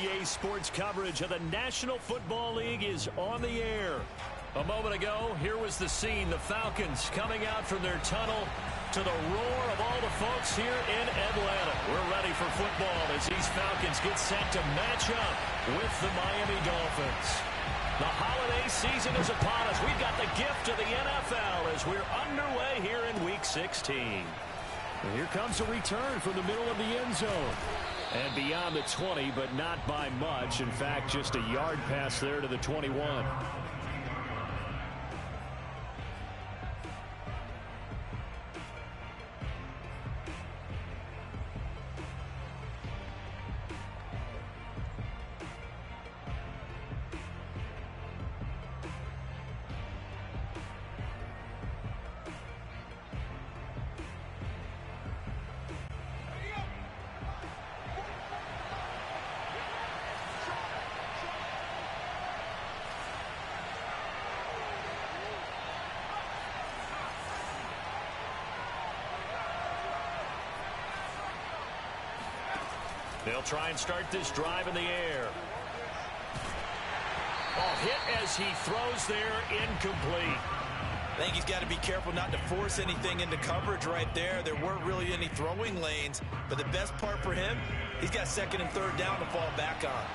EA Sports coverage of the National Football League is on the air. A moment ago, here was the scene. The Falcons coming out from their tunnel to the roar of all the folks here in Atlanta. We're ready for football as these Falcons get set to match up with the Miami Dolphins. The holiday season is upon us. We've got the gift of the NFL as we're underway here in Week 16. And here comes a return from the middle of the end zone. And beyond the 20, but not by much. In fact, just a yard pass there to the 21. They'll try and start this drive in the air. Oh, hit as he throws there, incomplete. I think he's got to be careful not to force anything into coverage right there. There weren't really any throwing lanes, but the best part for him, he's got second and third down to fall back on.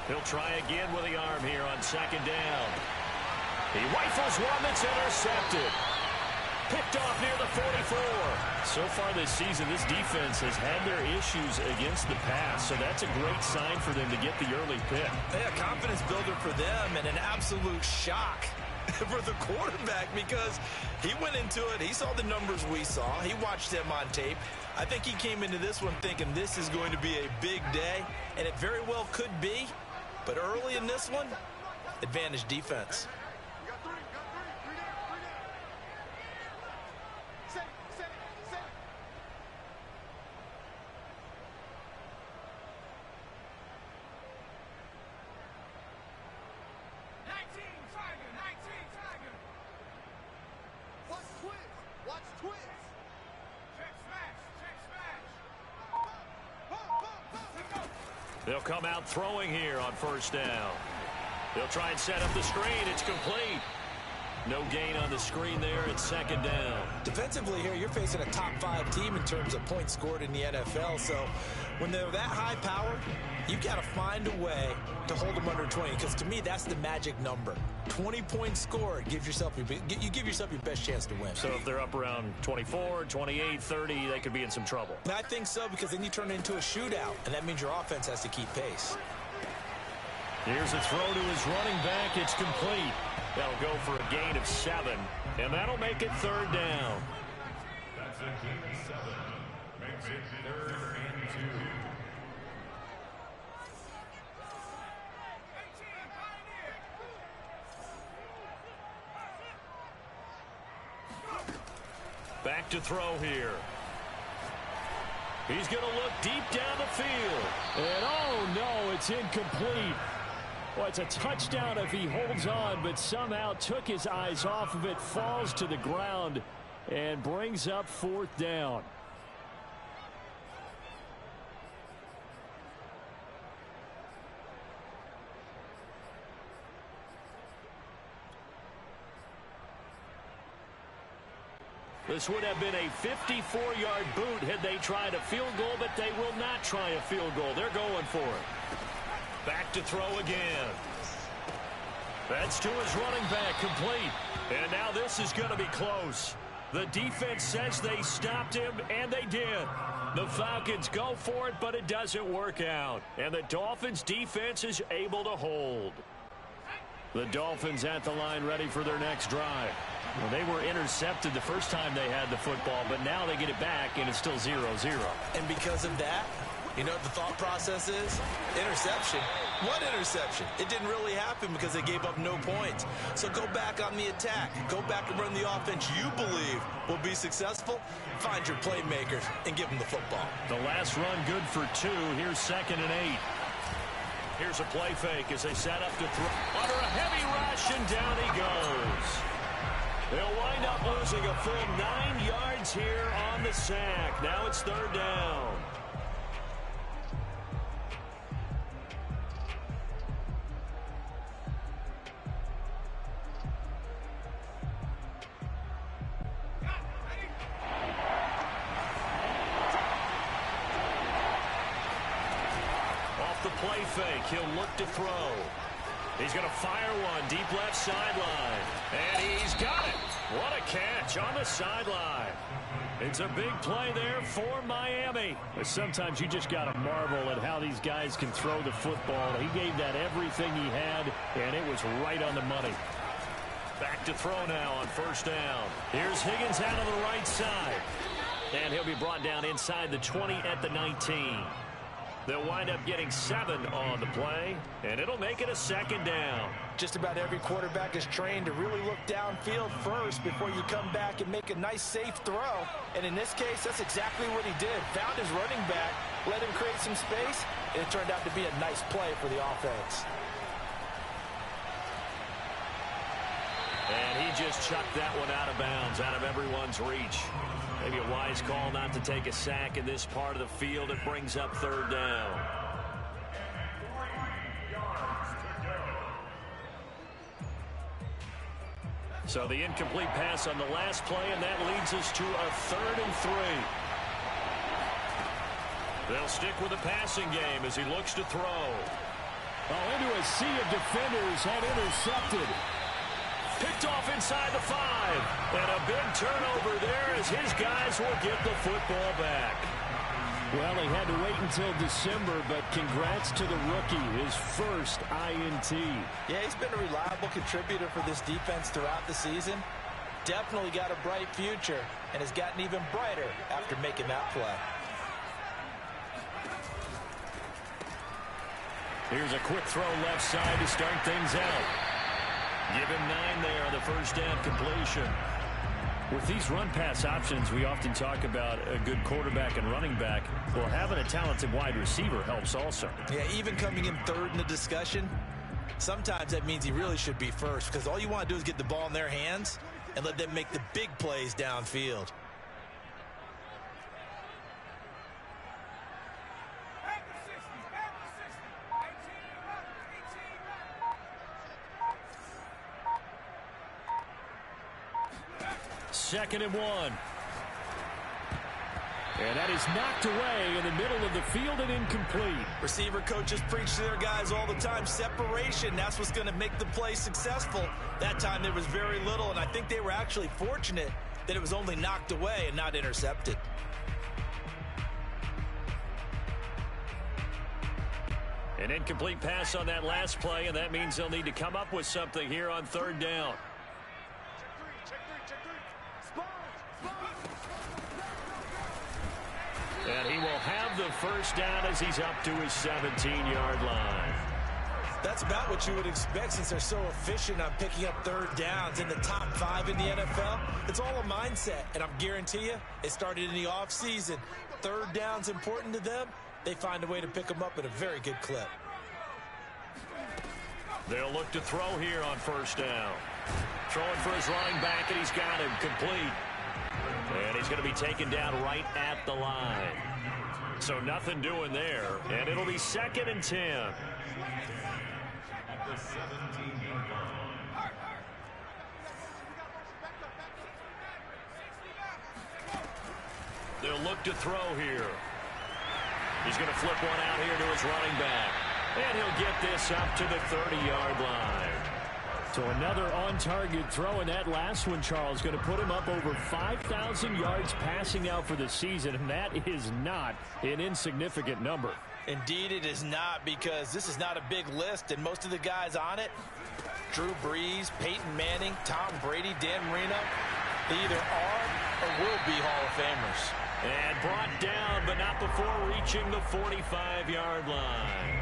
He'll try again with the arm here on second down. He rifles one that's intercepted. Picked off near the 44. So far this season, this defense has had their issues against the pass, so that's a great sign for them to get the early pick. Yeah, confidence builder for them and an absolute shock for the quarterback because he went into it. He saw the numbers we saw. He watched them on tape. I think he came into this one thinking this is going to be a big day, and it very well could be. But early in this one, advantage defense. They'll come out throwing here on first down. They'll try and set up the screen. It's complete. No gain on the screen there. It's second down. Defensively here, you're facing a top 5 team in terms of points scored in the NFL. So when they're that high powered, you've got to find a way to hold them under 20. Because to me, that's the magic number. 20 points scored gives yourself you give yourself your best chance to win. So if they're up around 24, 28, 30, they could be in some trouble. I think so, because then you turn it into a shootout, and that means your offense has to keep pace. Here's a throw to his running back. It's complete. That'll go for a gain of 7, and that'll make it third down. That's a gain of 7. Makes it third and 2. Back to throw here. He's going to look deep down the field. And oh no, it's incomplete. Well, it's a touchdown if he holds on, but somehow took his eyes off of it, falls to the ground, and brings up fourth down. This would have been a 54-yard boot had they tried a field goal, but they will not try a field goal. They're going for it. Back to throw again. That's to his running back, complete. And now this is going to be close. The defense says they stopped him, and they did. The Falcons go for it, but it doesn't work out. And the Dolphins' defense is able to hold. The Dolphins at the line ready for their next drive. Well, they were intercepted the first time they had the football, but now they get it back, and it's still 0-0. And because of that, you know what the thought process is? Interception. What interception? It didn't really happen because they gave up no points. So go back on the attack. Go back and run the offense you believe will be successful. Find your playmakers and give them the football. The last run good for 2. Here's second and 8. Here's a play fake as they set up to throw. Under a heavy rush, and down he goes. They'll wind up losing a full 9 yards here on the sack. Now it's third down. Off the play fake, he'll look to throw. He's going to fire one deep left sideline. And he's got it. What a catch on the sideline. It's a big play there for Miami. But sometimes you just got to marvel at how these guys can throw the football. He gave that everything he had, and it was right on the money. Back to throw now on first down. Here's Higgins out of the right side. And he'll be brought down inside the 20 at the 19. They'll wind up getting 7 on the play, and it'll make it a second down. Just about every quarterback is trained to really look downfield first before you come back and make a nice, safe throw. And in this case, that's exactly what he did. Found his running back, let him create some space, and it turned out to be a nice play for the offense. And he just chucked that one out of bounds, out of everyone's reach. Maybe a wise call not to take a sack in this part of the field. It brings up third down. So the incomplete pass on the last play, and that leads us to a 3rd and 3. They'll stick with the passing game as he looks to throw. Oh, into a sea of defenders and intercepted. Picked off inside the 5. And a big turnover there as his guys will get the football back. Well, he had to wait until December, but congrats to the rookie, his first INT. Yeah, he's been a reliable contributor for this defense throughout the season. Definitely got a bright future and has gotten even brighter after making that play. Here's a quick throw left side to start things out. Give him 9 there on the first down completion. With these run-pass options, we often talk about a good quarterback and running back. Well, having a talented wide receiver helps also. Yeah, even coming in 3rd in the discussion, sometimes that means he really should be first because all you want to do is get the ball in their hands and let them make the big plays downfield. Second and 1. And that is knocked away in the middle of the field and incomplete. Receiver coaches preach to their guys all the time. Separation, that's what's going to make the play successful. That time there was very little, and I think they were actually fortunate that it was only knocked away and not intercepted. An incomplete pass on that last play, and that means they'll need to come up with something here on third down. And he will have the first down as he's up to his 17-yard line. That's about what you would expect since they're so efficient on picking up third downs in the top 5 in the NFL. It's all a mindset, and I'm guarantee you it started in the offseason. Third down's important to them. They find a way to pick them up at a very good clip. They'll look to throw here on first down. Throwing for his running back, and he's got him complete. And he's going to be taken down right at the line. So nothing doing there, and it'll be 2nd and 10. They'll look to throw here. He's going to flip one out here to his running back. And he'll get this up to the 30-yard line. So another on-target throw, and that last one, Charles, going to put him up over 5,000 yards passing out for the season, and that is not an insignificant number. Indeed it is not, because this is not a big list, and most of the guys on it, Drew Brees, Peyton Manning, Tom Brady, Dan Marino, they either are or will be Hall of Famers. And brought down, but not before reaching the 45-yard line.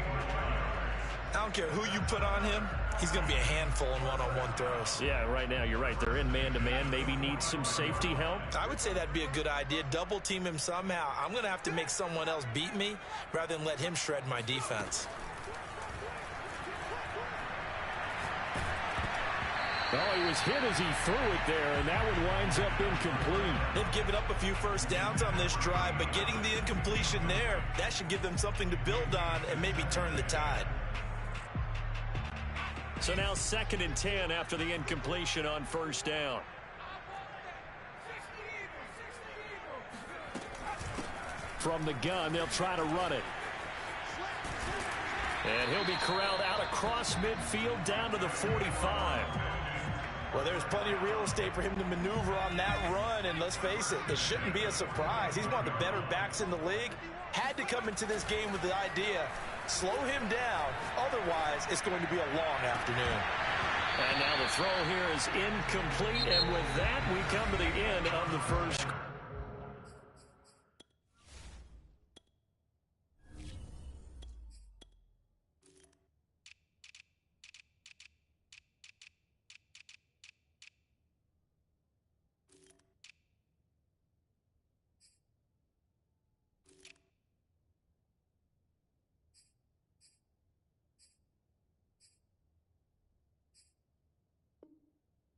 I don't care who you put on him. He's going to be a handful in one-on-one throws. Yeah, right now, you're right. They're in man-to-man. Maybe need some safety help. I would say that'd be a good idea. Double team him somehow. I'm going to have to make someone else beat me rather than let him shred my defense. Oh, he was hit as he threw it there, and that one winds up incomplete. They've given up a few first downs on this drive, but getting the incompletion there, that should give them something to build on and maybe turn the tide. So now 2nd and 10 after the incompletion on first down. From the gun, they'll try to run it. And he'll be corralled out across midfield down to the 45. Well, there's plenty of real estate for him to maneuver on that run, and let's face it, it shouldn't be a surprise. He's one of the better backs in the league. Had to come into this game with the idea, slow him down, otherwise it's going to be a long afternoon. And now the throw here is incomplete, and with that we come to the end of the first.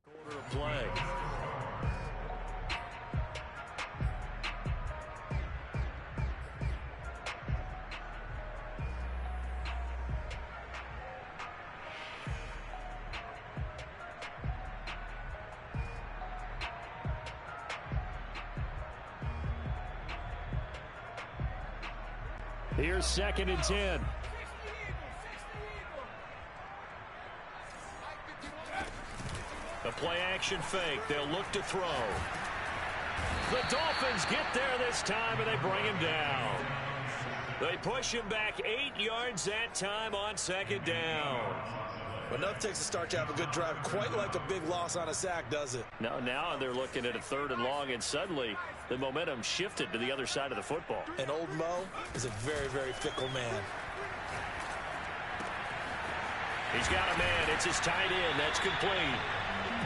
Quarter of play. Here's 2nd and 10. The play-action fake. They'll look to throw. The Dolphins get there this time, and they bring him down. They push him back 8 yards that time on 2nd down. Well, enough takes a start to have a good drive. Quite like a big loss on a sack, does it? Now they're looking at a 3rd and long, and suddenly the momentum shifted to the other side of the football. And old Mo is a very, very fickle man. He's got a man. It's his tight end. That's complete.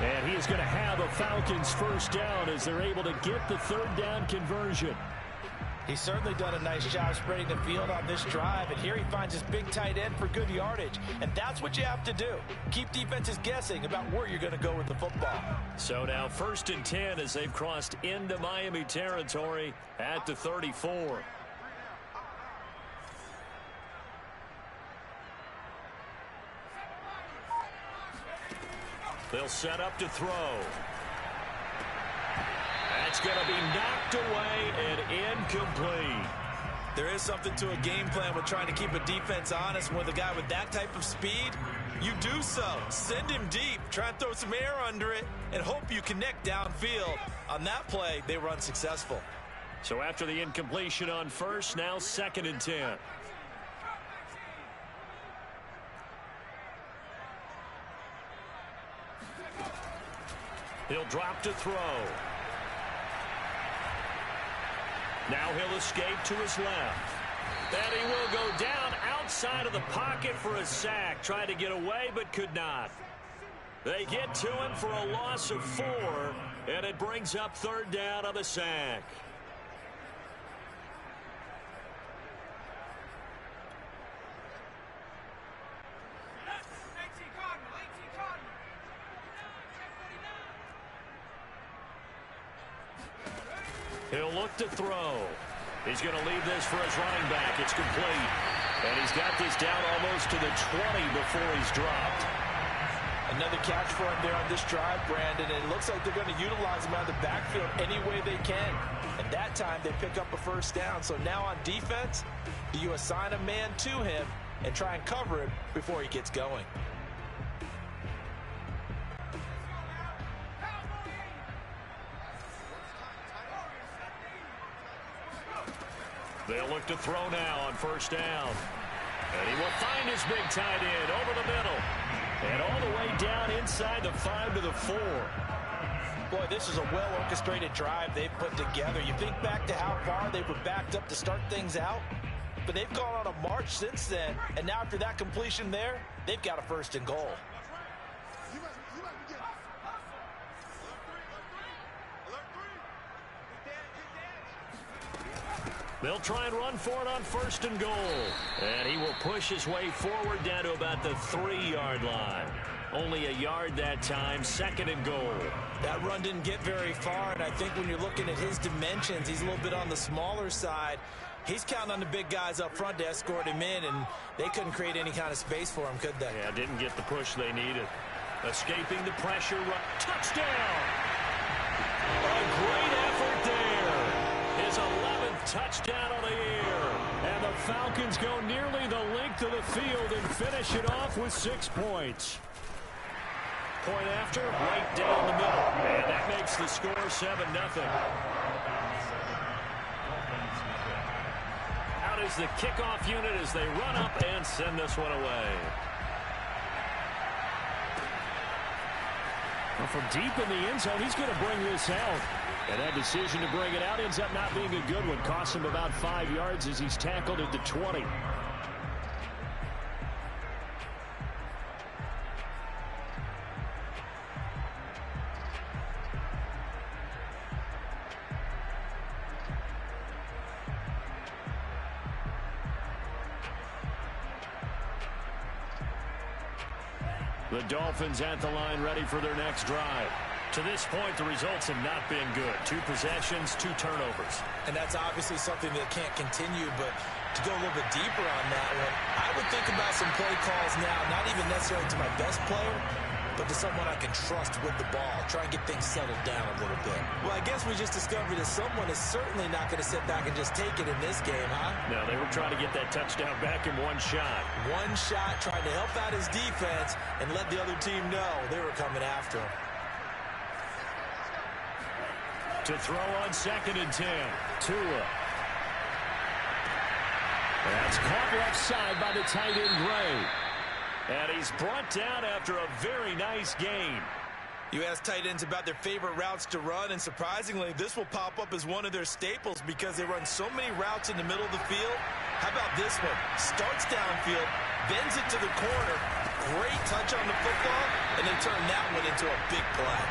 And he is going to have a Falcons first down as they're able to get the 3rd down conversion. He's certainly done a nice job spreading the field on this drive, and here he finds his big tight end for good yardage. And that's what you have to do. Keep defenses guessing about where you're going to go with the football. So now 1st and 10 as they've crossed into Miami territory at the 34. They'll set up to throw. That's going to be knocked away and incomplete. There is something to a game plan with trying to keep a defense honest. With a guy with that type of speed, you do so. Send him deep. Try and throw some air under it and hope you connect downfield. On that play, they were unsuccessful. So after the incompletion on first, now 2nd and 10. He'll drop to throw. Now he'll escape to his left. And he will go down outside of the pocket for a sack. Tried to get away but could not. They get to him for a loss of 4, and it brings up 3rd down on the sack. He'll look to throw. He's going to leave this for his running back. It's complete. And he's got this down almost to the 20 before he's dropped. Another catch for him there on this drive, Brandon. And it looks like they're going to utilize him out of the backfield any way they can. And that time they pick up a first down. So now on defense, do you assign a man to him and try and cover him before he gets going? They'll look to throw now on first down. And he will find his big tight end over the middle. And all the way down inside the 5 to the 4. Boy, this is a well-orchestrated drive they've put together. You think back to how far they were backed up to start things out. But they've gone on a march since then. And now after that completion there, they've got a 1st and goal. They'll try and run for it on 1st and goal. And he will push his way forward down to about the 3-yard line. Only a yard that time, 2nd and goal. That run didn't get very far, and I think when you're looking at his dimensions, he's a little bit on the smaller side. He's counting on the big guys up front to escort him in, and they couldn't create any kind of space for him, could they? Yeah, didn't get the push they needed. Escaping the pressure. Touchdown! A great effort there. His 11th touchdown of the year. And the Falcons go nearly the length of the field and finish it off with 6 points. Point after, right down the middle. And that makes the score 7-0. Out is the kickoff unit as they run up and send this one away. Well, from deep in the end zone, he's going to bring this out. And that decision to bring it out ends up not being a good one. Costs him about 5 yards as he's tackled at the 20. The Dolphins at the line, ready for their next drive. To this point, the results have not been good. 2 possessions, 2 turnovers. And that's obviously something that can't continue, but to go a little bit deeper on that one, I would think about some play calls now, not even necessarily to my best player, but to someone I can trust with the ball. Try and get things settled down a little bit. Well, I guess we just discovered that someone is certainly not going to sit back and just take it in this game, huh? No, they were trying to get that touchdown back in one shot. One shot, trying to help out his defense and let the other team know they were coming after him. To throw on 2nd and 10. Tua. That's caught left side by the tight end, Gray. And he's brought down after a very nice gain. You ask tight ends about their favorite routes to run, and surprisingly, this will pop up as one of their staples because they run so many routes in the middle of the field. How about this one? Starts downfield, bends it to the corner, great touch on the football, and they turn that one into a big play.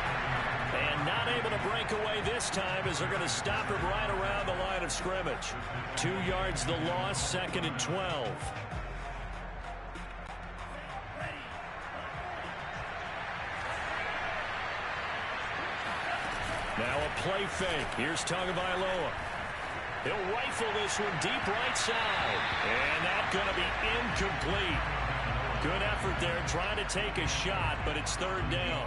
And not able to break away this time as they're going to stop him right around the line of scrimmage. 2 yards the loss, 2nd and 12. Now a play fake. Here's Tagovailoa. He'll rifle this one deep right side. And that's going to be incomplete. Good effort there trying to take a shot, but it's 3rd down.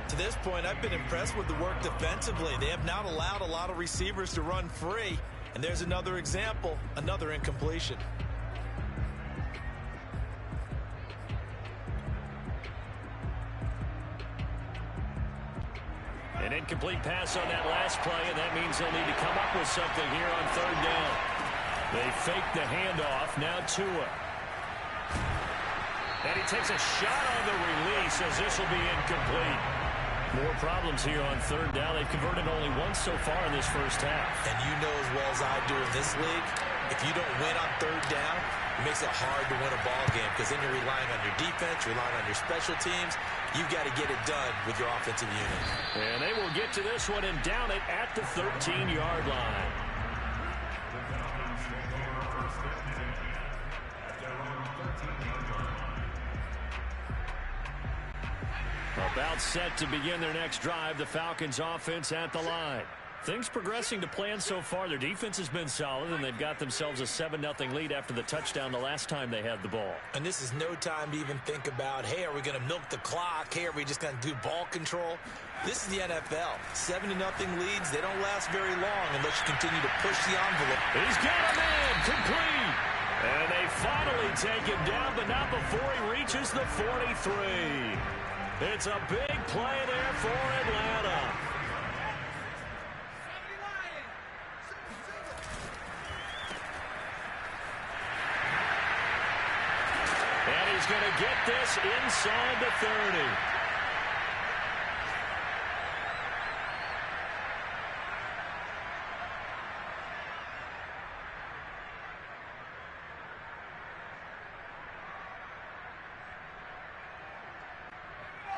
To this point, I've been impressed with the work defensively. They have not allowed a lot of receivers to run free. And there's another example, another incompletion. An incomplete pass on that last play, and that means they'll need to come up with something here on 3rd down. They fake the handoff. Now Tua. And he takes a shot on the release as this will be incomplete. More problems here on 3rd down. They've converted only once so far in this first half. And you know as well as I do in this league, if you don't win on 3rd down, it makes it hard to win a ball game because then you're relying on your defense, you're relying on your special teams. You've got to get it done with your offensive unit. And they will get to this one and down it at the 13-yard line. About set to begin their next drive, the Falcons offense at the line. Things progressing to plan so far. Their defense has been solid, and they've got themselves a 7-0 lead after the touchdown the last time they had the ball. And this is no time to even think about, hey, are we going to milk the clock? Hey, are we just going to do ball control? This is the NFL. 7-0 leads, they don't last very long unless you continue to push the envelope. He's got a man, complete. And they finally take him down, but not before he reaches the 43. It's a big play there for Atlanta. And he's going to get this inside the 30.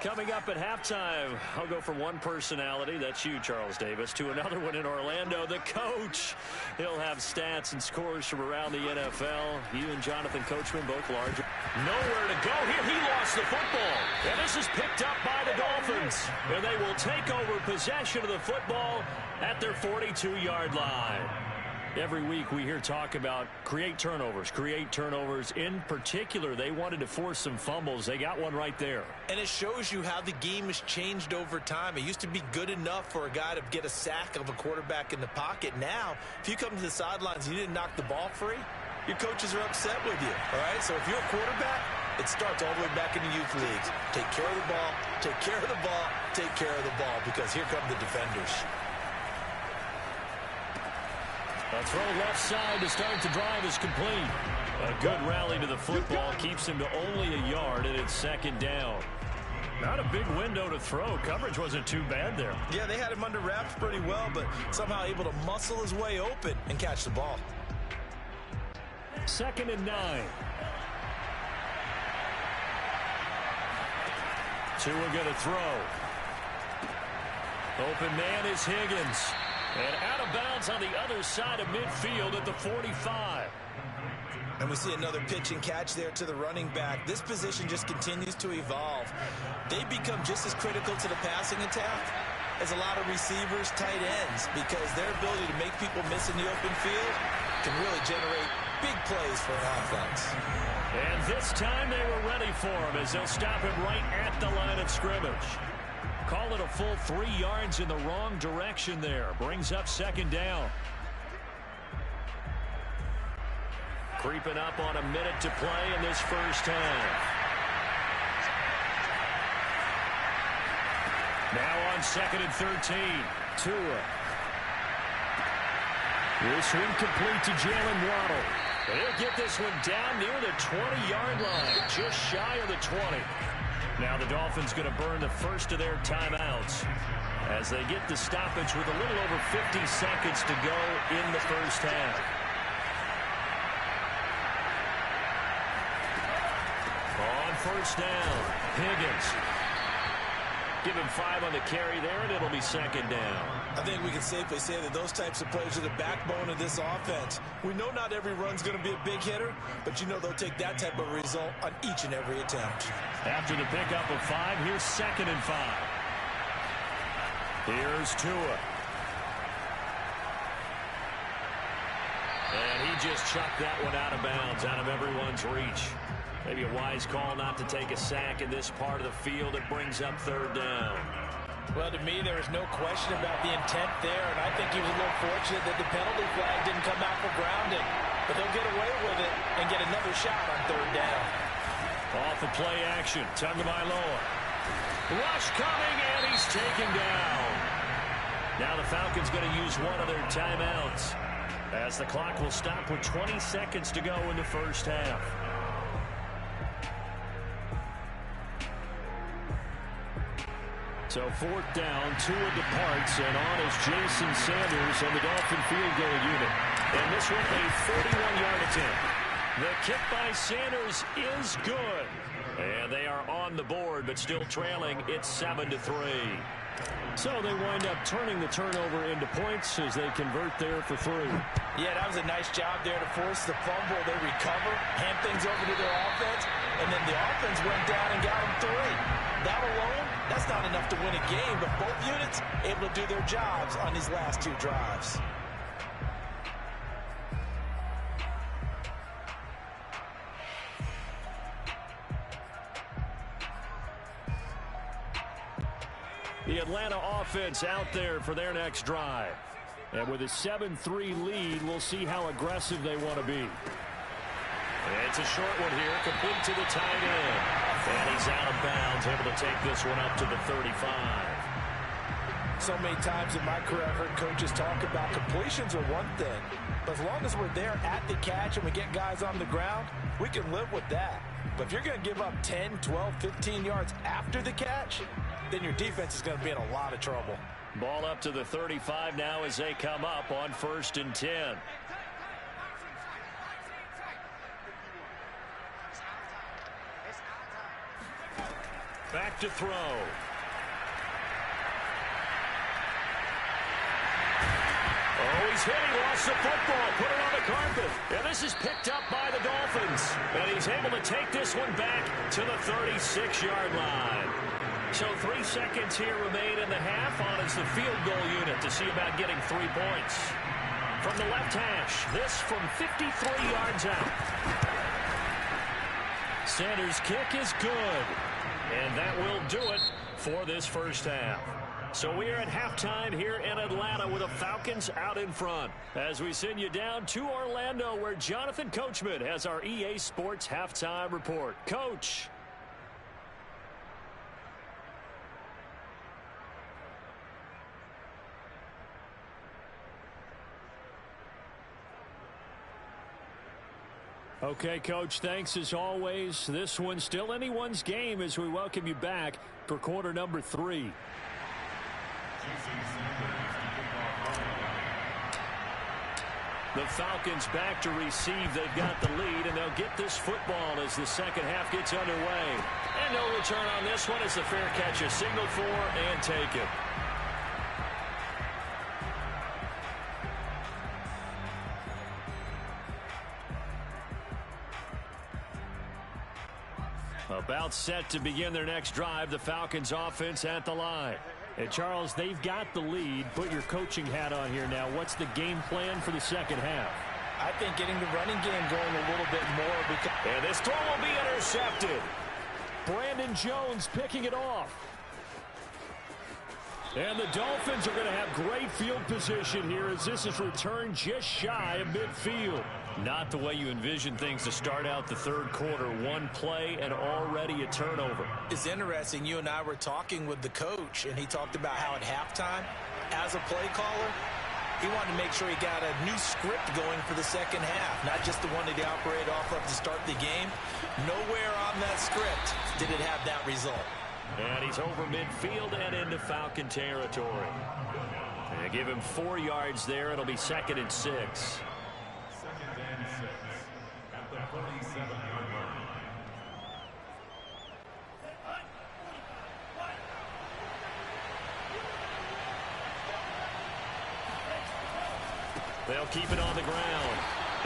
Coming up at halftime, I'll go from one personality, that's you, Charles Davis, to another one in Orlando, the coach. He'll have stats and scores from around the NFL. You and Jonathan Coachman, both larger. Nowhere to go here. He lost the football. And this is picked up by the Dolphins. And they will take over possession of the football at their 42-yard line. Every week we hear talk about create turnovers. In particular, they wanted to force some fumbles. They got one right there. And it shows you how the game has changed over time. It used to be good enough for a guy to get a sack of a quarterback in the pocket. Now, if you come to the sidelines and you didn't knock the ball free, your coaches are upset with you. All right? So if you're a quarterback, it starts all the way back in the youth leagues. Take care of the ball, take care of the ball, take care of the ball, because here come the defenders. A throw left side to start the drive is complete. A good rally to the football keeps him to only a yard, and it's second down. Not a big window to throw. Coverage wasn't too bad there. Yeah, they had him under wraps pretty well, but somehow able to muscle his way open and catch the ball. 2nd and 9. Tua going to throw. Open man is Higgins. And out of bounds on the other side of midfield at the 45. And we see another pitch and catch there to the running back. This position just continues to evolve. They become just as critical to the passing attack as a lot of receivers, tight ends, because their ability to make people miss in the open field can really generate big plays for an offense. And this time they were ready for him as they'll stop him right at the line of scrimmage. Call it a full 3 yards in the wrong direction there. Brings up second down. Creeping up on a minute to play in this first half. Now on 2nd and 13. Tua. This one complete to Jalen Waddle. He'll get this one down near the 20-yard line. Just shy of the 20. Now the Dolphins going to burn the first of their timeouts as they get the stoppage with a little over 50 seconds to go in the first half. On first down, Higgins. Give him 5 on the carry there, and it'll be second down. I think we can safely say that those types of plays are the backbone of this offense. We know not every run's going to be a big hitter, but you know they'll take that type of result on each and every attempt. After the pickup of 5, here's 2nd and 5. Here's Tua. And he just chucked that one out of bounds, out of everyone's reach. Maybe a wise call not to take a sack in this part of the field. It brings up third down. Well, to me, there is no question about the intent there, and I think he was a little fortunate that the penalty flag didn't come out for grounding. But they'll get away with it and get another shot on third down. Off the play action, Tagovailoa. Rush coming, and he's taken down. Now the Falcons going to use one of their timeouts as the clock will stop with 20 seconds to go in the first half. So 4th down, Tua departs, and on is Jason Sanders on the Dolphin field goal unit. And this one a 41-yard attempt. The kick by Sanders is good. And they are on the board, but still trailing. It's 7-3. So they wind up turning the turnover into points as they convert there for 3. Yeah, that was a nice job there to force the fumble. They recover, hand things over to their offense, and then the offense went down and got them 3. That alone, that's not enough to win a game, but both units able to do their jobs on these last 2 drives. The Atlanta offense out there for their next drive. And with a 7-3 lead, we'll see how aggressive they want to be. It's a short one here, complete to the tight end. And he's out of bounds, able to take this one up to the 35. So many times in my career, I've heard coaches talk about completions are one thing. But as long as we're there at the catch and we get guys on the ground, we can live with that. But if you're going to give up 10, 12, 15 yards after the catch, then your defense is going to be in a lot of trouble. Ball up to the 35 now as they come up on 1st and 10. Back to throw. Oh, he's hit. He lost the football. Put it on the carpet. And this is picked up by the Dolphins. And he's able to take this one back to the 36-yard line. So 3 seconds here remain in the half on as the field goal unit to see about getting 3 points. From the left hash, this from 53 yards out. Sanders' kick is good. And that will do it for this first half. So we are at halftime here in Atlanta with the Falcons out in front. As we send you down to Orlando where Jonathan Coachman has our EA Sports halftime report. Coach. Okay, Coach, thanks as always. This one's still anyone's game as we welcome you back for quarter number 3. The Falcons back to receive. They've got the lead, and they'll get this football as the second half gets underway. And no return on this one as the fair catch is signaled for and taken. About set to begin their next drive, the Falcons offense at the line. And Charles, they've got the lead. Put your coaching hat on here now. What's the game plan for the second half? I think getting the running game going a little bit more. And this throw will be intercepted. Brandon Jones picking it off. And the Dolphins are going to have great field position here as this is returned just shy of midfield. Not the way you envision things to start out the third quarter. One play and already a turnover. It's interesting. You and I were talking with the coach, and he talked about how at halftime, as a play caller, he wanted to make sure he got a new script going for the second half, not just the one that he operated off of to start the game. Nowhere on that script did it have that result. And he's over midfield and into Falcon territory. And give him 4 yards there. It'll be 2nd and 6. 2nd and 6 at the 47-yard line. They'll keep it on the ground.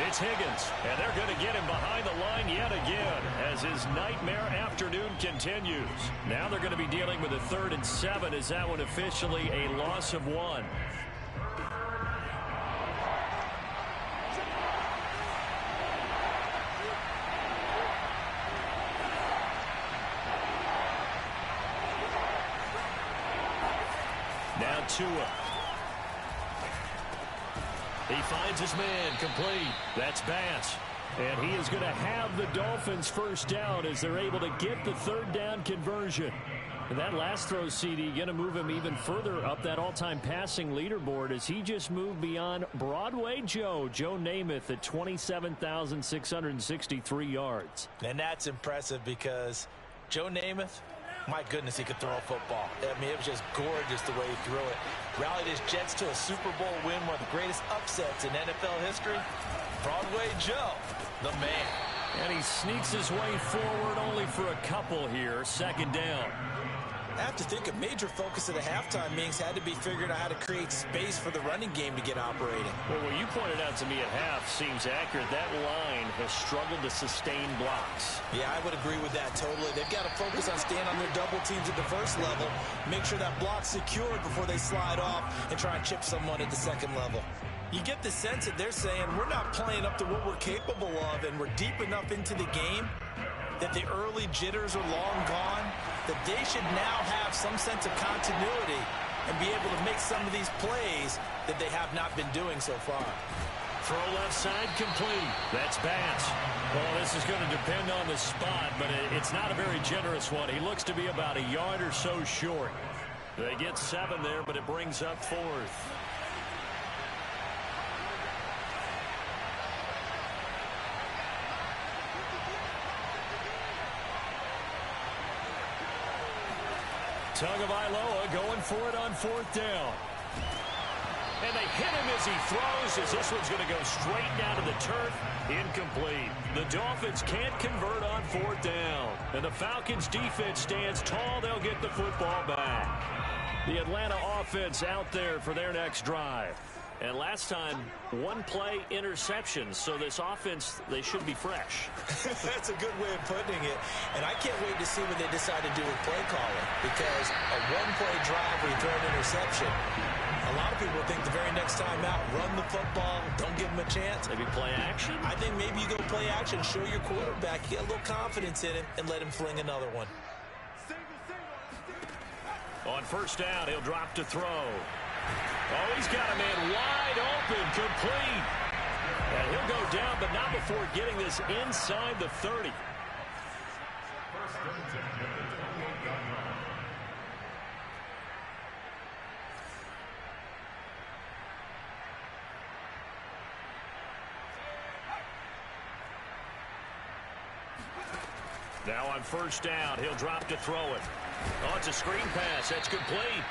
It's Higgins, and they're going to get him behind the line yet again as his nightmare afternoon continues. Now they're going to be dealing with a 3rd and 7 as that one officially a loss of 1. Now Tua. He finds his man complete. That's Bass. And he is going to have the Dolphins first down as they're able to get the 3rd down conversion. And that last throw, CD, going to move him even further up that all-time passing leaderboard as he just moved beyond Broadway Joe Namath at 27,663 yards. And that's impressive because Joe Namath, my goodness, he could throw a football. I mean, it was just gorgeous the way he threw it. Rallied his Jets to a Super Bowl win, one of the greatest upsets in NFL history. Broadway Joe, the man. And he sneaks his way forward only for a couple here. 2nd down. I have to think a major focus of the halftime meetings had to be figuring out how to create space for the running game to get operating. Well, what you pointed out to me at half seems accurate. That line has struggled to sustain blocks. Yeah, I would agree with that totally. They've got to focus on staying on their double teams at the first level, make sure that block's secured before they slide off and try and chip someone at the second level. You get the sense that they're saying we're not playing up to what we're capable of, and we're deep enough into the game that the early jitters are long gone, that they should now have some sense of continuity and be able to make some of these plays that they have not been doing so far. Throw left side complete. That's Bass. Well, this is going to depend on the spot, but it's not a very generous one. He looks to be about a yard or so short. They get 7 there, but it brings up 4th. Tagovailoa going for it on 4th down. And they hit him as he throws, as this one's going to go straight down to the turf. Incomplete. The Dolphins can't convert on 4th down. And the Falcons defense stands tall. They'll get the football back. The Atlanta offense out there for their next drive. And last time, one play interception. So this offense, they should be fresh. That's a good way of putting it. And I can't wait to see what they decide to do with play calling. Because a one-play drive where you throw an interception, a lot of people think the very next time out, run the football, don't give them a chance. Maybe play action? I think maybe you go play action, show your quarterback, get a little confidence in him, and let him fling another one. On first down, he'll drop to throw. Oh, he's got a man wide open, complete. And he'll go down, but not before getting this inside the 30. Now on first down, he'll drop to throw it. Oh, it's a screen pass. That's complete.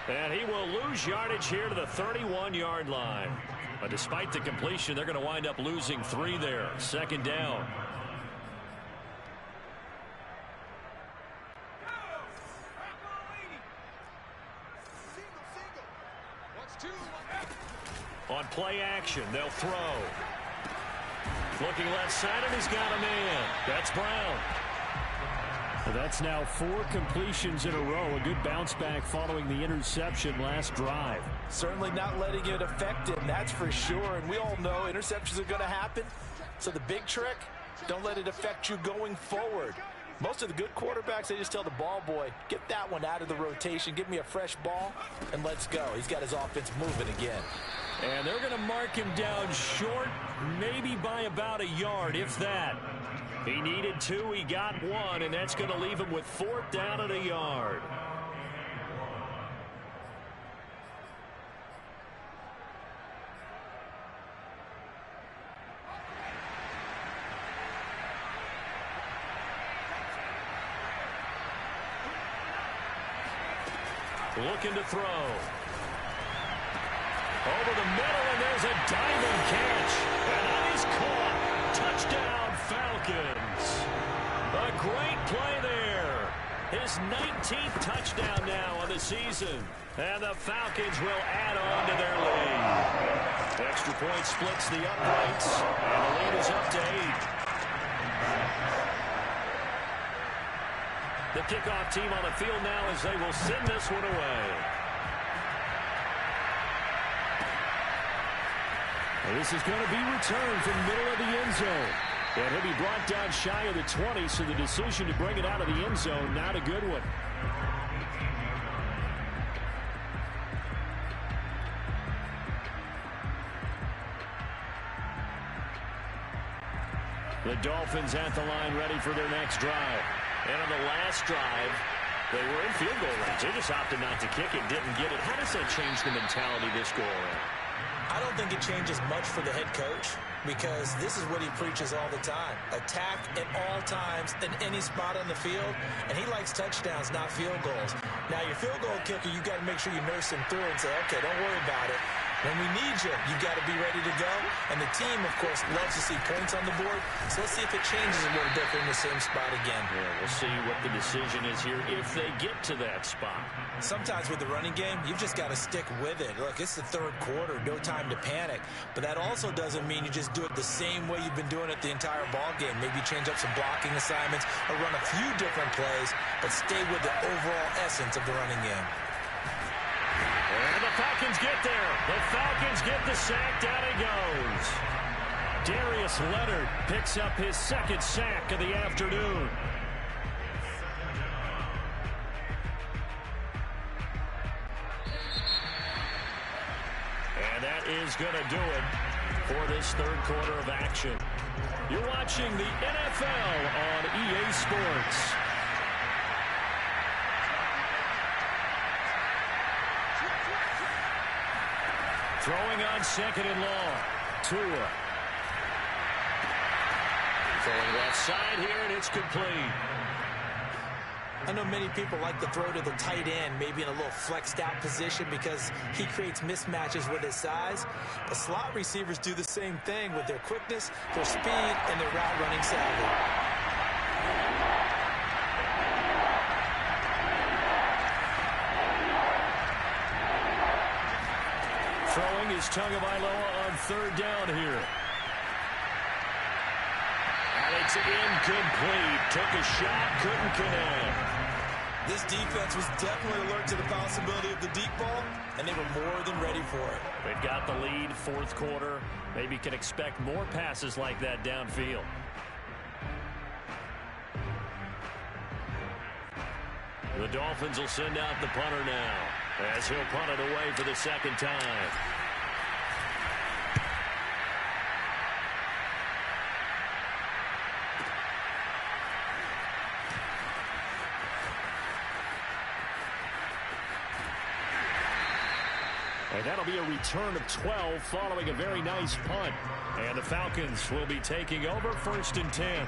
And he will lose yardage here to the 31-yard line. But despite the completion, they're going to wind up losing 3 there. Second down. On play action, they'll throw. Looking left side, and he's got a man. That's Brown. That's now 4 completions in a row. A good bounce back following the interception last drive. Certainly not letting it affect him, that's for sure. And we all know interceptions are going to happen. So the big trick, don't let it affect you going forward. Most of the good quarterbacks, they just tell the ball boy, get that one out of the rotation, give me a fresh ball, and let's go. He's got his offense moving again. And they're going to mark him down short, maybe by about a yard, if that. He needed 2, he got 1, and that's going to leave him with 4th down at a yard. Looking to throw. Over the middle, and there's a diamond catch. And that is caught. Touchdown, Falcons. A great play there. His 19th touchdown now of the season. And the Falcons will add on to their lead. Extra point splits the uprights. And the lead is up to 8. The kickoff team on the field now as they will send this one away. And this is going to be returned from the middle of the end zone. And he'll be brought down shy of the 20, so the decision to bring it out of the end zone, not a good one. The Dolphins at the line ready for their next drive. And on the last drive, they were in field goal range. They just opted not to kick it, didn't get it. How does that change the mentality this go around? I don't think it changes much for the head coach because this is what he preaches all the time. Attack at all times in any spot on the field, and he likes touchdowns, not field goals. Now, your field goal kicker, you got to make sure you nurse him through and say, okay, don't worry about it. When we need you, you've got to be ready to go. And the team, of course, loves to see points on the board. So let's see if it changes a little bit in the same spot again. Yeah, we'll see what the decision is here if they get to that spot. Sometimes with the running game, you've just got to stick with it. Look, it's the third quarter, no time to panic. But that also doesn't mean you just do it the same way you've been doing it the entire ball game. Maybe change up some blocking assignments or run a few different plays, but stay with the overall essence of the running game. And the Falcons get there. The Falcons get the sack. Down he goes. Darius Leonard picks up his second sack of the afternoon. And that is going to do it for this third quarter of action. You're watching the NFL on EA Sports. Throwing on second and long. Tua. Throwing left side here, and it's complete. I know many people like to throw to the tight end, maybe in a little flexed out position because he creates mismatches with his size. The slot receivers do the same thing with their quickness, their speed, and their route running savvy. Throwing is Tagovailoa on third down here. And it's incomplete. Took a shot, couldn't connect. This defense was definitely alert to the possibility of the deep ball, and they were more than ready for it. They've got the lead, fourth quarter. Maybe can expect more passes like that downfield. The Dolphins will send out the punter now, as he'll punt it away for the second time. And that'll be a return of 12 following a very nice punt. And the Falcons will be taking over, 1st and 10.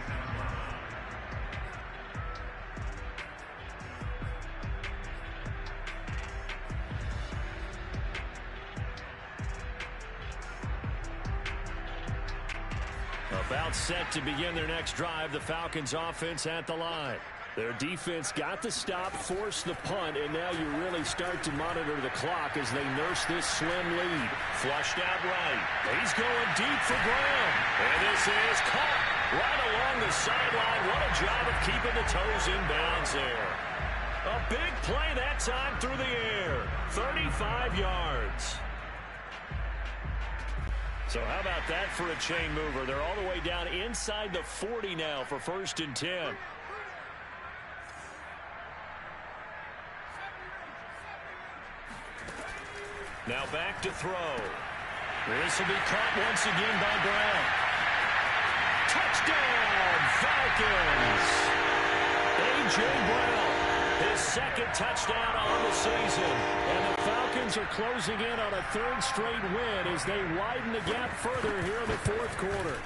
About set to begin their next drive, the Falcons offense at the line. Their defense got the stop, forced the punt, and now you really start to monitor the clock as they nurse this slim lead. Flushed out right. He's going deep for Brown. And this is caught right along the sideline. What a job of keeping the toes in bounds there. A big play that time through the air. 35 yards. So how about that for a chain mover? They're all the way down inside the 40 now for 1st and 10. Now back to throw. This will be caught once again by Brown. Touchdown, Falcons! A.J. Brown, his second touchdown on the season. And the Falcons are closing in on a third straight win as they widen the gap further here in the fourth quarter.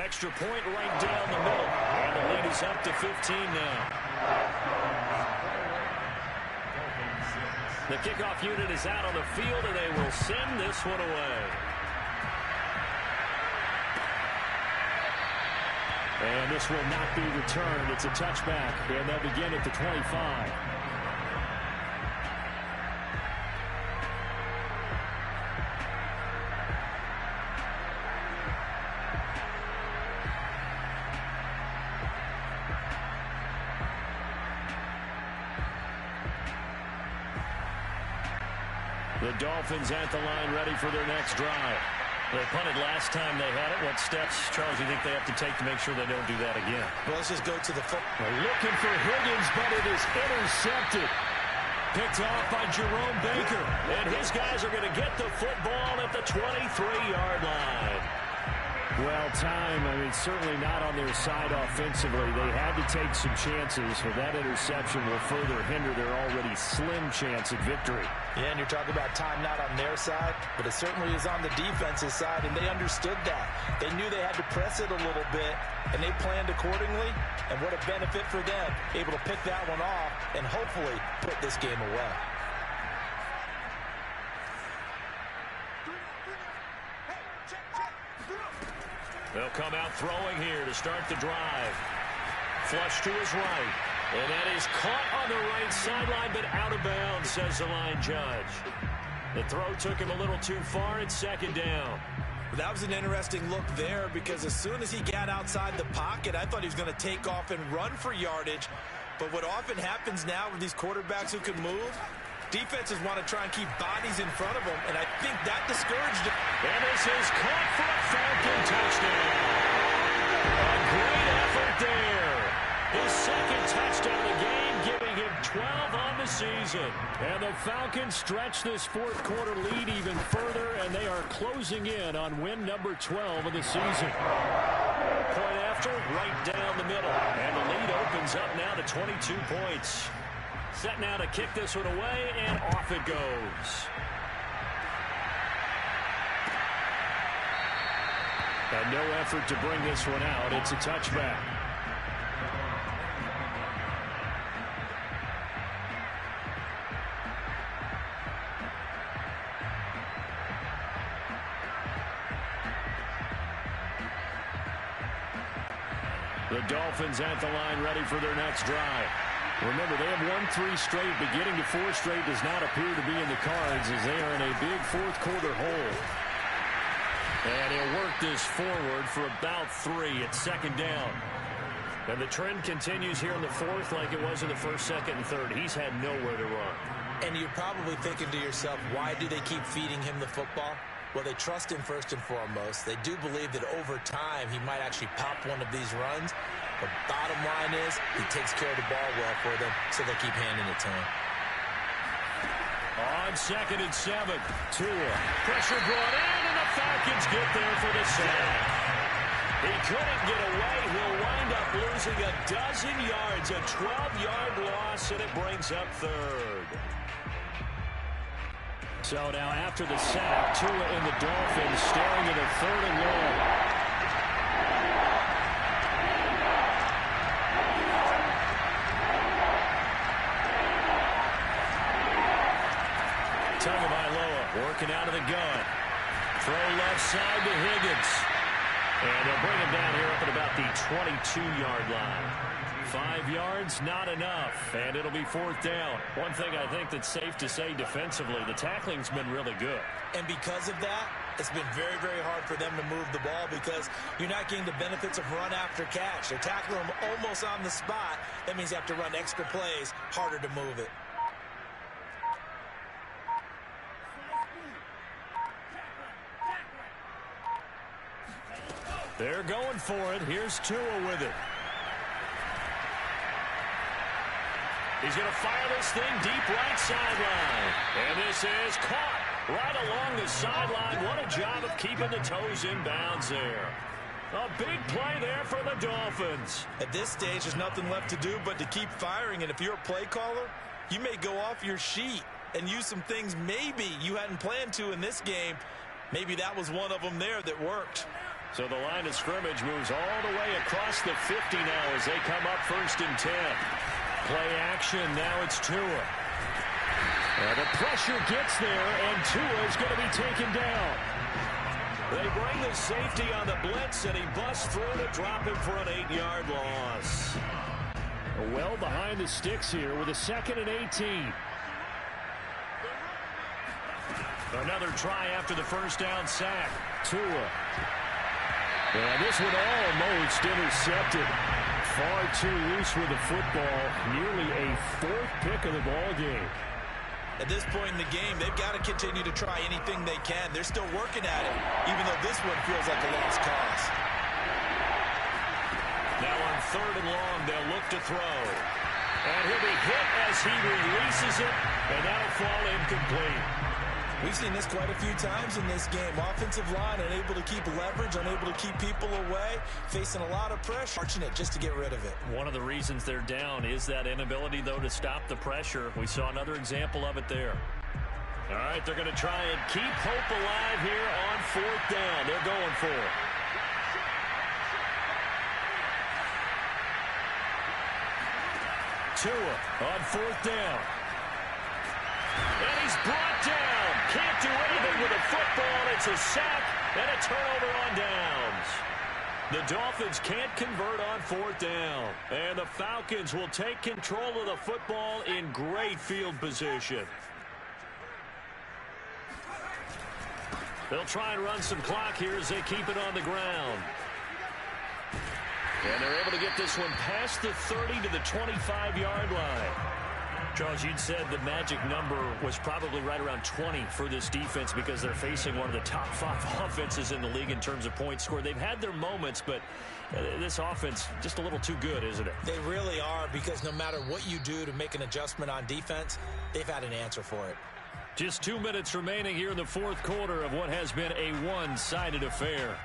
Extra point right down the middle. And the lead is up to 15 now. The kickoff unit is out on the field, and they will send this one away. And this will not be returned. It's a touchback, and they'll begin at the 25. The Dolphins at the line ready for their next drive. They punted last time they had it. What steps, Charles, do you think they have to take to make sure they don't do that again? Well, let's just go to the foot. Looking for Higgins, but it is intercepted. Picked off by Jerome Baker. And his guys are going to get the football at the 23-yard line. Well, time, certainly not on their side offensively. They had to take some chances, but that interception will further hinder their already slim chance at victory. Yeah, and you're talking about time not on their side, but it certainly is on the defense's side, and they understood that. They knew they had to press it a little bit, and they planned accordingly, and what a benefit for them, able to pick that one off and hopefully put this game away. They'll come out throwing here to start the drive. Flush to his right. And that is caught on the right sideline, but out of bounds, says the line judge. The throw took him a little too far. It's second down. That was an interesting look there because as soon as he got outside the pocket, I thought he was going to take off and run for yardage. But what often happens now with these quarterbacks who can move, defenses want to try and keep bodies in front of them, and I think that discouraged him. And this is caught for a Falcon touchdown. A great effort there. His second touchdown of the game, giving him 12 on the season. And the Falcons stretch this fourth quarter lead even further, and they are closing in on win number 12 of the season. Point after, right down the middle. And the lead opens up now to 22 points. Set now to kick this one away, and off it goes. And no effort to bring this one out. It's a touchback. The Dolphins at the line ready for their next drive. Remember, they have won 3 straight, but getting to 4 straight does not appear to be in the cards as they are in a big fourth quarter hole. And he'll work this forward for about 3 at second down. And the trend continues here in the fourth like it was in the first, second, and third. He's had nowhere to run. And you're probably thinking to yourself, why do they keep feeding him the football? Well, they trust him first and foremost. They do believe that over time he might actually pop one of these runs. The bottom line is he takes care of the ball well for them, so they keep handing it to him. On second and 7, Tua. Pressure brought in, and the Falcons get there for the sack. He couldn't get away. He'll wind up losing a dozen yards, a 12-yard loss, and it brings up third. So now after the sack, Tua and the Dolphins staring at a third and long. Tagovailoa working out of the gun. Throw left side to Higgins. And they'll bring him down here up at about the 22-yard line. 5 yards, not enough, and it'll be fourth down. One thing I think that's safe to say defensively, the tackling's been really good. And because of that, it's been very, very hard for them to move the ball because you're not getting the benefits of run after catch. They're tackling them almost on the spot. That means you have to run extra plays, harder to move it. They're going for it. Here's Tua with it. He's going to fire this thing deep right sideline. And this is caught right along the sideline. What a job of keeping the toes in bounds there. A big play there for the Dolphins. At this stage, there's nothing left to do but to keep firing. And if you're a play caller, you may go off your sheet and use some things maybe you hadn't planned to in this game. Maybe that was one of them there that worked. So the line of scrimmage moves all the way across the 50 now as they come up first and 10. Play action. Now it's Tua. The pressure gets there, and Tua is going to be taken down. They bring the safety on the blitz, and he busts through to drop him for an 8-yard loss. Well behind the sticks here with a 2nd and 18. Another try after the first down sack. Tua. And this one almost intercepted. Far too loose with the football. Nearly a 4th pick of the ball game. At this point in the game, they've got to continue to try anything they can. They're still working at it, even though this one feels like a lost cause. Now on 3rd and long, they'll look to throw. And he'll be hit as he releases it, and that'll fall incomplete. We've seen this quite a few times in this game. Offensive line unable to keep leverage, unable to keep people away, facing a lot of pressure. Fortunate just to get rid of it. One of the reasons they're down is that inability, though, to stop the pressure. We saw another example of it there. All right, they're going to try and keep hope alive here on 4th down. They're going for it. Tua on 4th down. And he's brought down. Can't do anything with a football. It's a sack and a turnover on downs. The Dolphins can't convert on 4th down. And the Falcons will take control of the football in great field position. They'll try and run some clock here as they keep it on the ground. And they're able to get this one past the 30 to the 25-yard line. Charles, you'd said the magic number was probably right around 20 for this defense because they're facing one of the top 5 offenses in the league in terms of points scored. They've had their moments, but this offense just a little too good, isn't it? They really are, because no matter what you do to make an adjustment on defense, they've had an answer for it. Just 2 minutes remaining here in the fourth quarter of what has been a one-sided affair.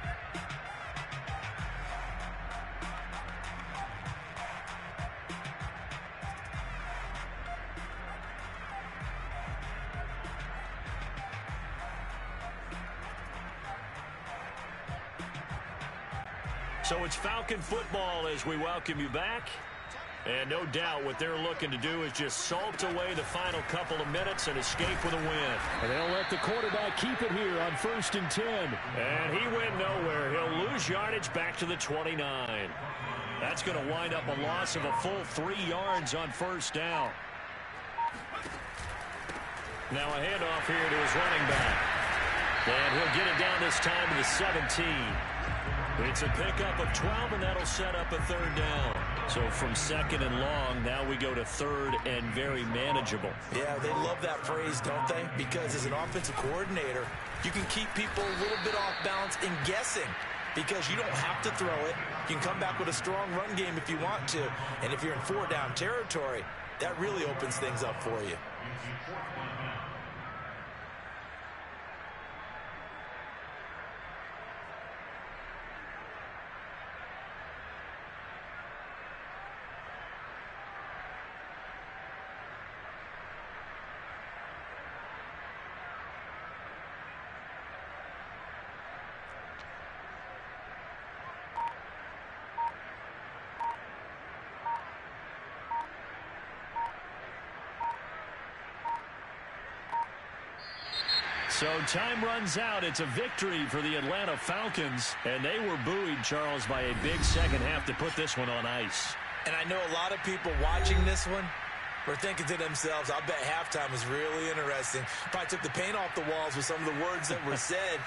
So it's Falcon football as we welcome you back. And no doubt what they're looking to do is just salt away the final couple of minutes and escape with a win. And they'll let the quarterback keep it here on 1st and 10. And he went nowhere. He'll lose yardage back to the 29. That's going to wind up a loss of a full 3 yards on first down. Now a handoff here to his running back. And he'll get it down this time to the 17. It's a pickup of 12, and that'll set up a third down. So from second and long, now we go to third and very manageable. Yeah, they love that phrase, don't they? Because as an offensive coordinator, you can keep people a little bit off balance in guessing because you don't have to throw it. You can come back with a strong run game if you want to. And if you're in 4-down territory, that really opens things up for you. So time runs out. It's a victory for the Atlanta Falcons. And they were buoyed, Charles, by a big second half to put this one on ice. And I know a lot of people watching this one were thinking to themselves, I bet halftime was really interesting. Probably took the paint off the walls with some of the words that were said.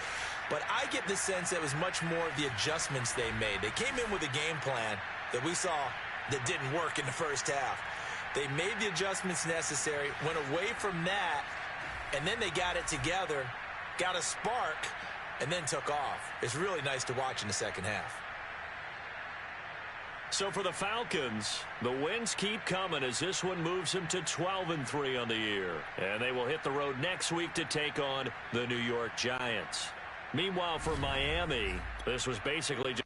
But I get the sense that it was much more of the adjustments they made. They came in with a game plan that we saw that didn't work in the first half. They made the adjustments necessary, went away from that, and then they got it together, got a spark, and then took off. It's really nice to watch in the second half. So for the Falcons, the wins keep coming as this one moves them to 12-3 on the year. And they will hit the road next week to take on the New York Giants. Meanwhile, for Miami, this was basically just